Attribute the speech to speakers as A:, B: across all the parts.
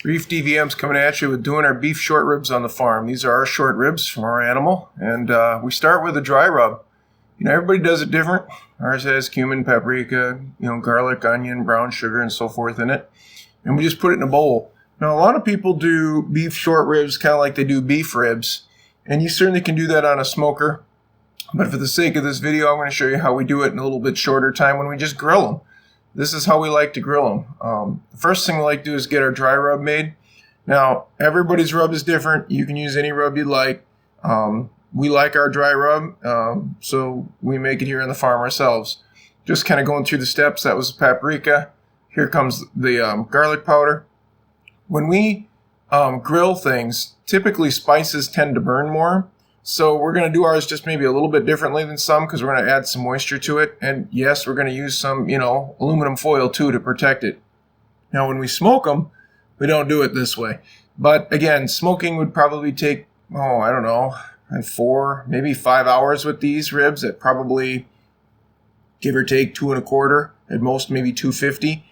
A: Beef DVM's coming at you with doing our beef short ribs on the farm. These are our short ribs from our animal, and we start with a dry rub. You know, everybody does it different. Ours has cumin, paprika, garlic, onion, brown sugar, and so forth in it. And we just put it in a bowl. Now, a lot of people do beef short ribs kind of like they do beef ribs, and you certainly can do that on a smoker. But for the sake of this video, I'm going to show you how we do it in a little bit shorter time when we just grill them. This is how we like to grill them. The first thing we like to do is get our dry rub made. Now, everybody's rub is different. You can use any rub you'd like. We like our dry rub, so we make it here on the farm ourselves. Just kind of going through the steps. That was the paprika. Here comes the garlic powder. When we grill things, typically spices tend to burn more. So we're going to do ours just maybe a little bit differently than some because we're going to add some moisture to it. And yes, we're going to use some, aluminum foil too to protect it. Now, when we smoke them, we don't do it this way. But again, smoking would probably take, 4, maybe 5 hours with these ribs at probably, give or take, 2.25, at most maybe 250.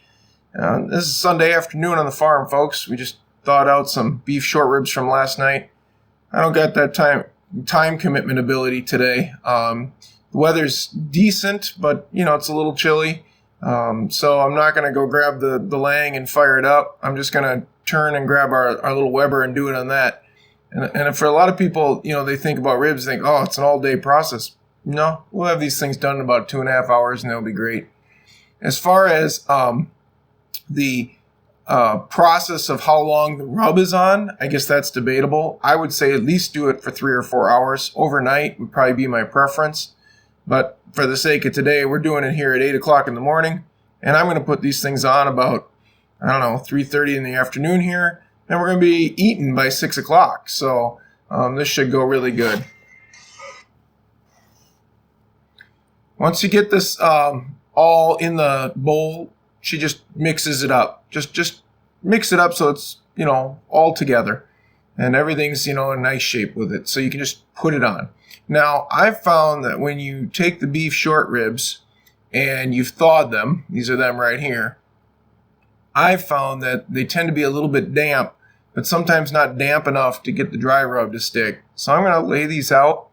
A: This is Sunday afternoon on the farm, folks. We just thawed out some beef short ribs from last night. I don't got that time commitment ability today. The weather's decent, but it's a little chilly. So I'm not going to go grab the Lang and fire it up. I'm just going to turn and grab our little Weber and do it on that. And for a lot of people, they think about ribs, think, oh, it's an all-day process. No, we'll have these things done in about 2.5 hours, and they'll be great. As far as the process of how long the rub is on, I guess that's debatable. I would say at least do it for 3 or 4 hours. Overnight would probably be my preference. But for the sake of today, we're doing it here at 8 o'clock in the morning. And I'm going to put these things on about, 3:30 in the afternoon here. And we're going to be eating by 6 o'clock. So this should go really good. Once you get this all in the bowl, she just mixes it up. Just mix it up so it's, all together. And everything's, in nice shape with it. So you can just put it on. Now, I've found that when you take the beef short ribs and you've thawed them, these are them right here, I've found that they tend to be a little bit damp, but sometimes not damp enough to get the dry rub to stick. So I'm going to lay these out.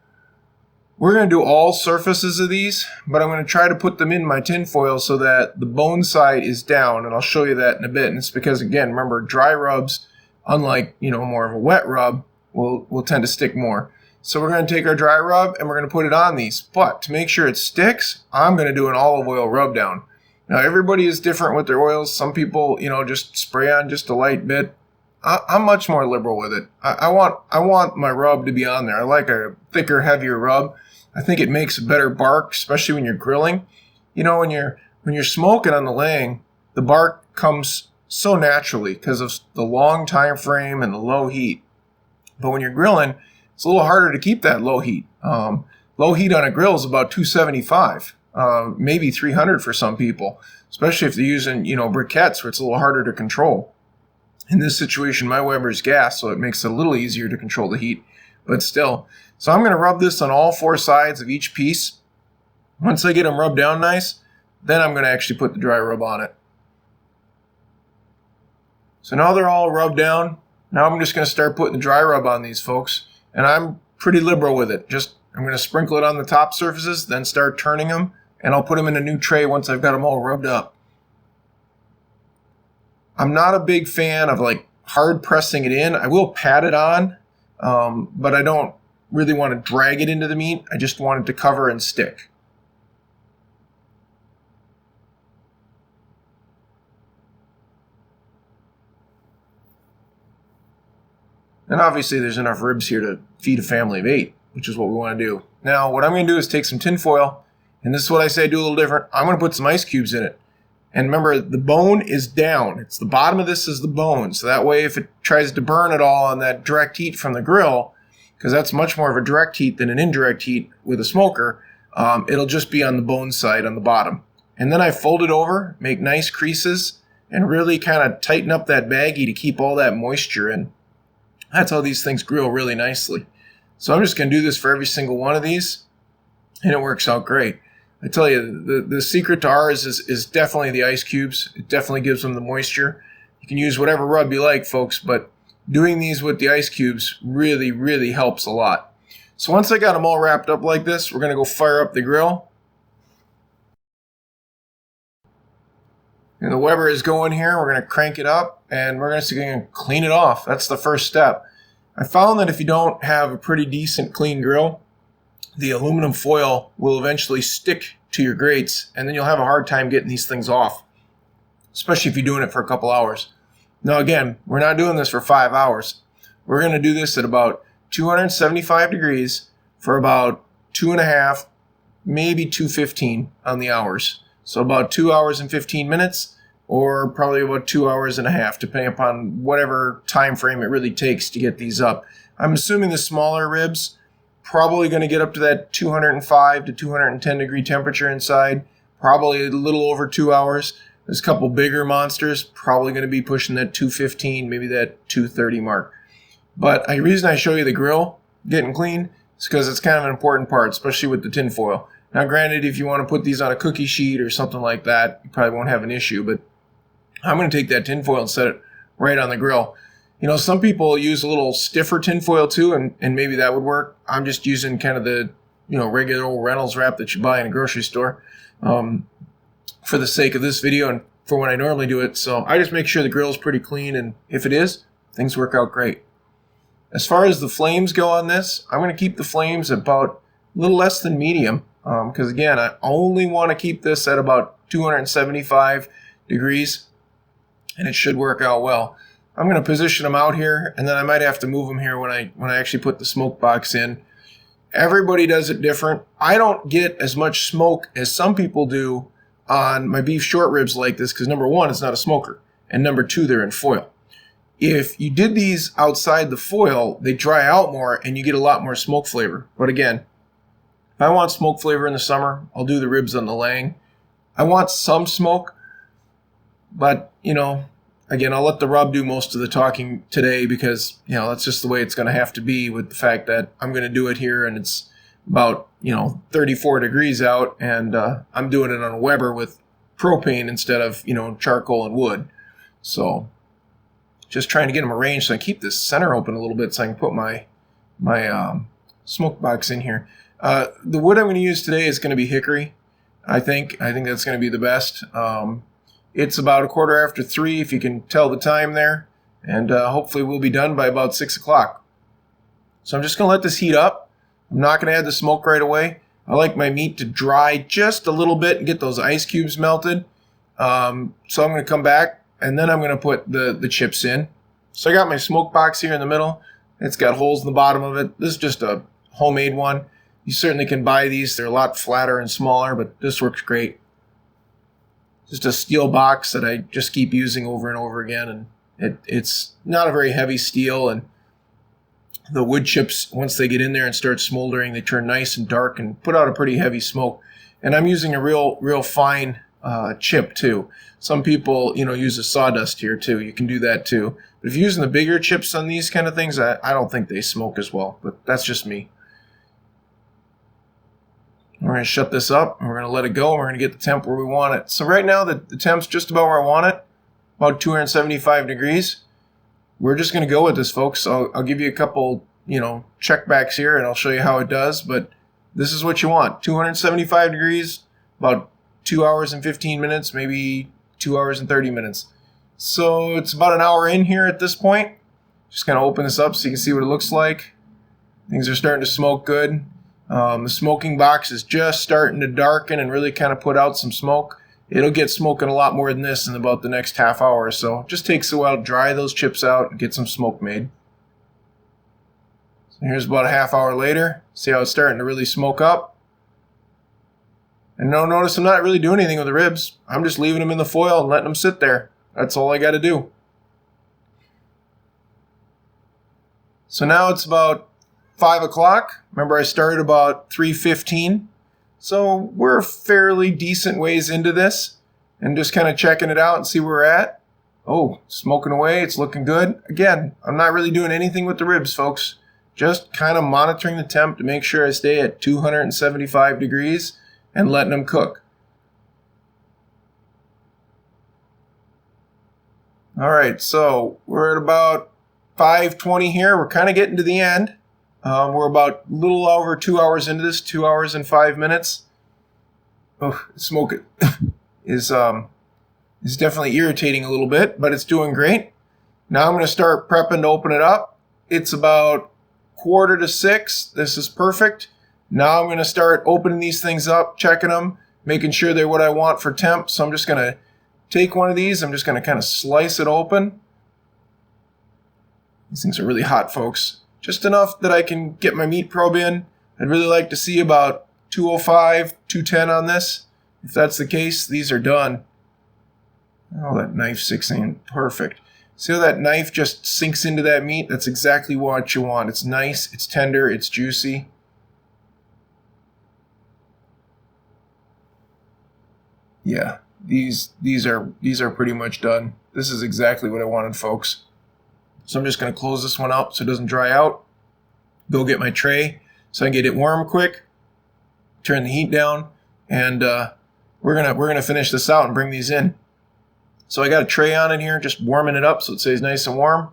A: We're going to do all surfaces of these, but I'm going to try to put them in my tin foil so that the bone side is down, and I'll show you that in a bit. And it's because, again, remember, dry rubs, unlike, more of a wet rub, will tend to stick more. So we're going to take our dry rub, and we're going to put it on these. But to make sure it sticks, I'm going to do an olive oil rub down. Now, everybody is different with their oils. Some people, just spray on just a light bit. I'm much more liberal with it. I want my rub to be on there. I like a thicker, heavier rub. I think it makes a better bark, especially when you're grilling. When you're smoking on the Lang, the bark comes so naturally because of the long time frame and the low heat. But when you're grilling, it's a little harder to keep that low heat. Low heat on a grill is about 275, maybe 300 for some people, especially if they're using briquettes where it's a little harder to control. In this situation, my Weber is gas, so it makes it a little easier to control the heat, but still. So I'm going to rub this on all 4 sides of each piece. Once I get them rubbed down nice, then I'm going to actually put the dry rub on it. So now they're all rubbed down. Now I'm just going to start putting the dry rub on these folks, and I'm pretty liberal with it. I'm going to sprinkle it on the top surfaces, then start turning them, and I'll put them in a new tray once I've got them all rubbed up. I'm not a big fan of hard pressing it in. I will pat it on, but I don't really want to drag it into the meat. I just want it to cover and stick. And obviously there's enough ribs here to feed a family of 8, which is what we want to do. Now, what I'm going to do is take some tin foil, and this is what I say I do a little different. I'm going to put some ice cubes in it. And remember, the bone is down. It's the bottom of this is the bone. So that way, if it tries to burn at all on that direct heat from the grill, because that's much more of a direct heat than an indirect heat with a smoker, it'll just be on the bone side on the bottom. And then I fold it over, make nice creases, and really kind of tighten up that baggie to keep all that moisture in. That's how these things grill really nicely. So I'm just going to do this for every single one of these, and it works out great. I tell you, the secret to ours is definitely the ice cubes. It definitely gives them the moisture. You can use whatever rub you like, folks, but doing these with the ice cubes really, really helps a lot. So once I got them all wrapped up like this, we're going to go fire up the grill. And the Weber is going here. We're going to crank it up and we're going to clean it off. That's the first step. I found that if you don't have a pretty decent clean grill, the aluminum foil will eventually stick to your grates and then you'll have a hard time getting these things off, especially if you're doing it for a couple hours. Now again, we're not doing this for 5 hours. We're going to do this at about 275 degrees for about 2.5, maybe 2:15 on the hours. So about 2 hours and 15 minutes, or probably about 2 hours and a half, depending upon whatever time frame it really takes to get these up. I'm assuming the smaller ribs probably going to get up to that 205 to 210 degree temperature inside, probably a little over 2 hours. There's a couple bigger monsters, probably going to be pushing that 215, maybe that 230 mark. But the reason I show you the grill getting clean is because it's kind of an important part, especially with the tin foil. Now, granted, if you want to put these on a cookie sheet or something like that, you probably won't have an issue, but I'm going to take that tin foil and set it right on the grill. You know, some people use a little stiffer tin foil too, and maybe that would work. I'm just using kind of the, regular old Reynolds wrap that you buy in a grocery store for the sake of this video and for when I normally do it. So I just make sure the grill's pretty clean, and if it is, things work out great. As far as the flames go on this, I'm going to keep the flames about a little less than medium because, again, I only want to keep this at about 275 degrees, and it should work out well. I'm going to position them out here, and then I might have to move them here when I actually put the smoke box in. Everybody does it different. I don't get as much smoke as some people do on my beef short ribs like this because, number one, it's not a smoker, and number two, they're in foil. If you did these outside the foil, they dry out more and you get a lot more smoke flavor. But again, if I want smoke flavor in the summer, I'll do the ribs on the Lang. I want some smoke, but, again, I'll let the rub do most of the talking today because, that's just the way it's going to have to be with the fact that I'm going to do it here and it's about, 34 degrees out and I'm doing it on a Weber with propane instead of, charcoal and wood. So just trying to get them arranged so I keep this center open a little bit so I can put my smoke box in here. The wood I'm going to use today is going to be hickory. I think that's going to be the best. It's about 3:15 if you can tell the time there, and hopefully we'll be done by about 6 o'clock. So I'm just going to let this heat up. I'm not going to add the smoke right away. I like my meat to dry just a little bit and get those ice cubes melted. So I'm going to come back and then I'm going to put the chips in. So I got my smoke box here in the middle. It's got holes in the bottom of it. This is just a homemade one. You certainly can buy these. They're a lot flatter and smaller, but this works great. Just a steel box that I just keep using over and over again. And it's not a very heavy steel. And the wood chips, once they get in there and start smoldering, they turn nice and dark and put out a pretty heavy smoke. And I'm using a real fine chip too. Some people, use a sawdust here too. You can do that too. But if you're using the bigger chips on these kind of things, I don't think they smoke as well. But that's just me. We're going to shut this up, and we're going to let it go, and we're going to get the temp where we want it. So right now, the temp's just about where I want it, about 275 degrees. We're just going to go with this, folks. I'll give you a couple, check backs here, and I'll show you how it does, but this is what you want. 275 degrees, about 2 hours and 15 minutes, maybe 2 hours and 30 minutes. So it's about an hour in here at this point. Just going to open this up so you can see what it looks like. Things are starting to smoke good. The smoking box is just starting to darken and really kind of put out some smoke. It'll get smoking a lot more than this in about the next half hour or so. It just takes a while to dry those chips out and get some smoke made. So here's about a half hour later. See how it's starting to really smoke up? And notice I'm not really doing anything with the ribs. I'm just leaving them in the foil and letting them sit there. That's all I got to do. So now it's about 5 o'clock. Remember, I started about 3:15. So we're a fairly decent ways into this and just kind of checking it out and see where we're at. Oh, smoking away. It's looking good. Again, I'm not really doing anything with the ribs, folks. Just kind of monitoring the temp to make sure I stay at 275 degrees and letting them cook. All right, so we're at about 5:20 here. We're kind of getting to the end. We're about a little over 2 hours into this, 2 hours and 5 minutes. Oh, smoke is definitely irritating a little bit, but it's doing great. Now I'm going to start prepping to open it up. It's about 5:45. This is perfect. Now I'm going to start opening these things up, checking them, making sure they're what I want for temp. So I'm just going to take one of these. I'm just going to kind of slice it open. These things are really hot, folks. Just enough that I can get my meat probe in. I'd really like to see about 205, 210 on this. If that's the case, these are done. Oh, that knife sinks in perfect. See how that knife just sinks into that meat? That's exactly what you want. It's nice, it's tender, it's juicy. Yeah, these are pretty much done. This is exactly what I wanted, folks. So I'm just going to close this one out so it doesn't dry out. Go get my tray so I can get it warm quick. Turn the heat down, and we're gonna finish this out and bring these in. So I got a tray on in here, just warming it up so it stays nice and warm.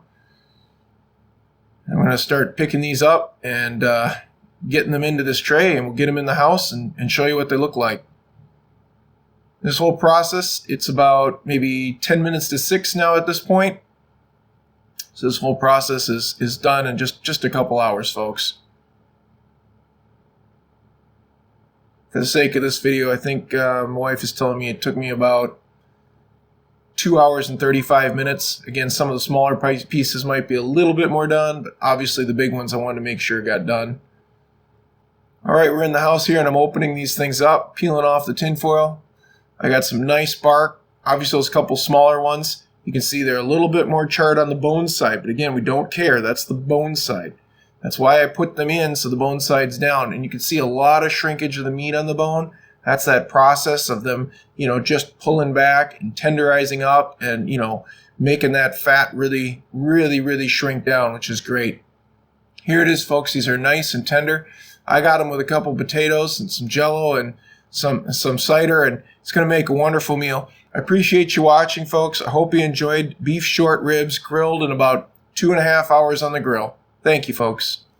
A: I'm going to start picking these up and getting them into this tray, and we'll get them in the house and show you what they look like. This whole process, it's about maybe 10 minutes to 6 now at this point. So this whole process is done in just a couple hours, folks. For the sake of this video, I think my wife is telling me it took me about 2 hours and 35 minutes. Again, some of the smaller pieces might be a little bit more done, but obviously the big ones I wanted to make sure got done. All right, we're in the house here, and I'm opening these things up, peeling off the tin foil. I got some nice bark. Obviously, those couple smaller ones, you can see they're a little bit more charred on the bone side, but again, we don't care. That's the bone side. That's why I put them in so the bone side's down. And you can see a lot of shrinkage of the meat on the bone. That's that process of them, just pulling back and tenderizing up and, making that fat really, really, really shrink down, which is great. Here it is, folks. These are nice and tender. I got them with a couple potatoes and some Jell-O and some cider, and it's going to make a wonderful meal. I appreciate you watching, folks. I hope you enjoyed beef short ribs grilled in about 2.5 hours on the grill. Thank you, folks.